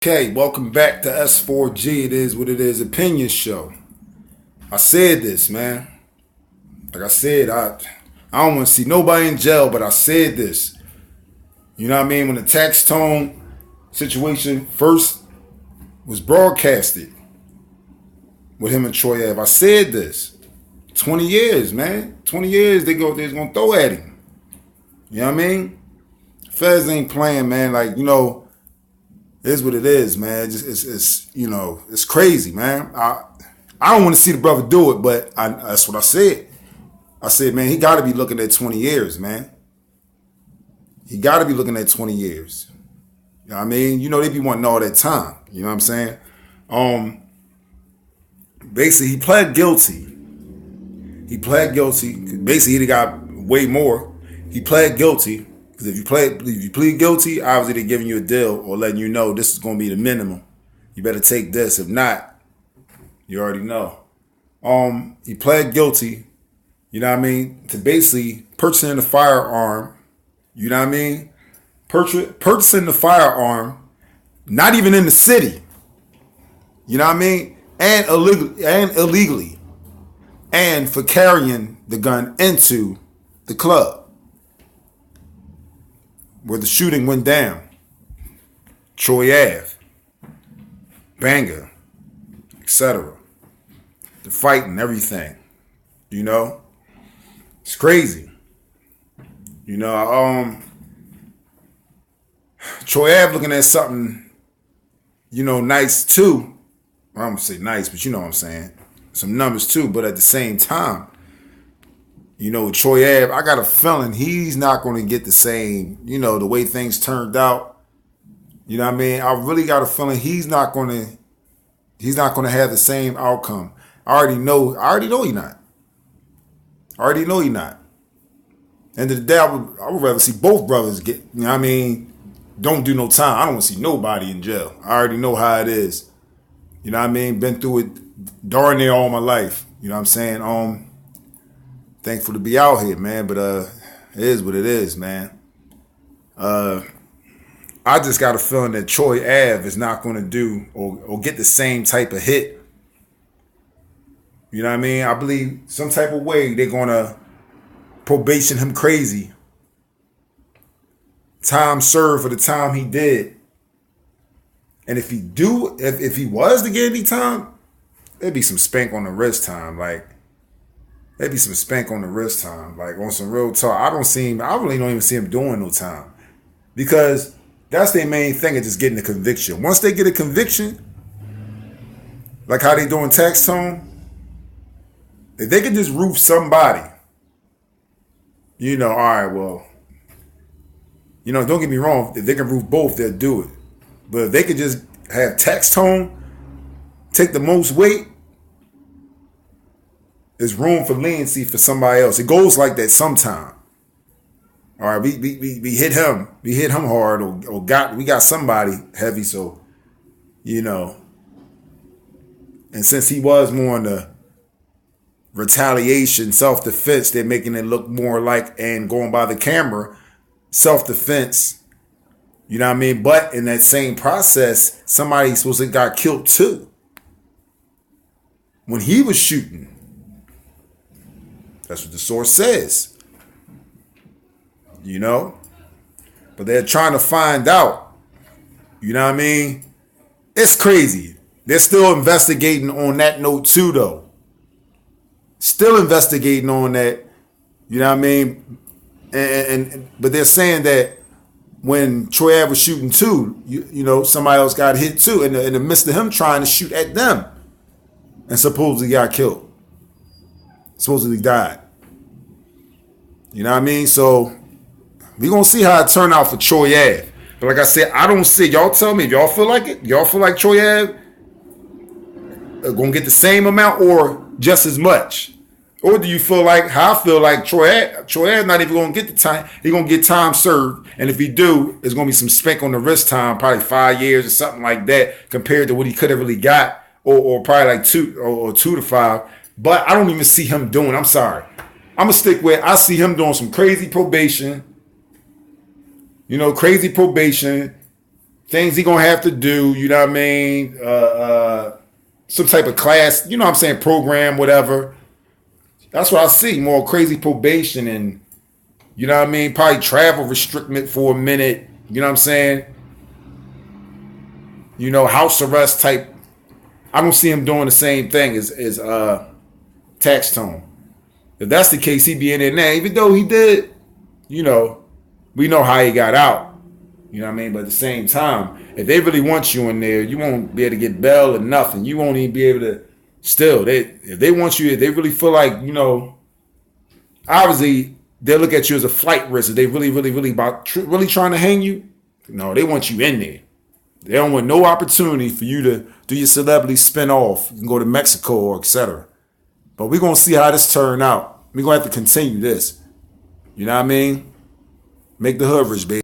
Okay, welcome back to S4G. It is what it is. Opinion show. I said this, man. Like I said, I don't want to see nobody in jail, but I said this. You know what I mean? When the Taxstone situation first was broadcasted with him and Troy Ave, I said this. 20 years, man. 20 years they're gonna throw at him. You know what I mean? Feds ain't playing, man. Like, it is what it is, man. It's crazy, man. I don't want to see the brother do it, but that's what I said. I said, man, he got to be looking at 20 years, man. He got to be looking at 20 years. You know what I mean? They be wanting all that time. You know what I'm saying? Basically, he pled guilty. Basically, he got way more. He pled guilty. Because if you plead guilty, obviously they're giving you a deal or letting you know this is going to be the minimum. You better take this. If not, you already know. He pled guilty, you know what I mean, to basically purchasing the firearm, you know what I mean? Purchasing the firearm, not even in the city, you know what I mean? And illegally. And for carrying the gun into the club where the shooting went down. Troy Ave, Banger, etc. The fighting, everything. It's crazy. Troy Ave looking at something, nice too. I don't say nice, but you know what I'm saying. Some numbers too, but at the same time, Troy Ave, I got a feeling he's not going to get the same, the way things turned out. You know what I mean? I really got a feeling he's not going to have the same outcome. I already know he not. End of the day, I would rather see both brothers get, don't do no time. I don't want to see nobody in jail. I already know how it is. You know what I mean? Been through it darn near all my life. You know what I'm saying? Thankful to be out here, man, but it is what it is, man. I just got a feeling that Troy Ave is not going to do or get the same type of hit. You know what I mean? I believe some type of way they're going to probation him crazy. Time served for the time he did. And if he was to get any time, there'd be some spank on the wrist time, like. There'd be some spank on the wrist time, like on some real talk. I really don't even see him doing no time. Because that's their main thing, is just getting a conviction. Once they get a conviction, like how they doing Taxstone, if they could just roof somebody, all right, well, don't get me wrong, if they can roof both, they'll do it. But if they could just have Taxstone take the most weight, there's room for leniency for somebody else. It goes like that sometime. All right, we hit him. We hit him hard we got somebody heavy, so, And since he was more on the retaliation, self-defense, they're making it look more like, and going by the camera, self-defense. You know what I mean? But in that same process, somebody supposed to got killed too. When he was shooting. That's what the source says. But they're trying to find out. You know what I mean? It's crazy. They're still investigating on that note too, though. Still investigating on that. You know what I mean? But they're saying that when Troy Ave was shooting too, somebody else got hit too, in the midst of him trying to shoot at them, and supposedly got killed. Supposedly died. You know what I mean? So we're going to see how it turned out for Troy Ave. But like I said, I don't see. Y'all tell me if y'all feel like it. Y'all feel like Troy Ave are going to get the same amount or just as much? Or do you feel like, how I feel like Troy Ave not even going to get the time. He's going to get time served. And if he do, it's going to be some spank on the wrist time, probably 5 years or something like that, compared to what he could have really got, or probably like 2 to 5. But I don't even see him doing, I'm sorry. I'm going to stick with, I see him doing some crazy probation. Crazy probation. things he gonna have to do, you know what I mean? Some type of class, you know what I'm saying, program, whatever. That's what I see. More crazy probation and, you know what I mean, probably travel restriction for a minute, you know what I'm saying? You know, house arrest type. I don't see him doing the same thing as Taxstone. If that's the case, he'd be in there now. Even though he did, you know, we know how he got out. You know what I mean? But at the same time, if they really want you in there, you won't be able to get bail or nothing. You won't even be able to. Still, if they want you, if they really feel like, you know, obviously they'll look at you as a flight risk. If they really really trying to hang you, no, they want you in there. They don't want no opportunity for you to do your celebrity spin off. You can go to Mexico or etc. But we're gonna see how this turn out. We're gonna have to continue this. You know what I mean? Make the hood rich, baby.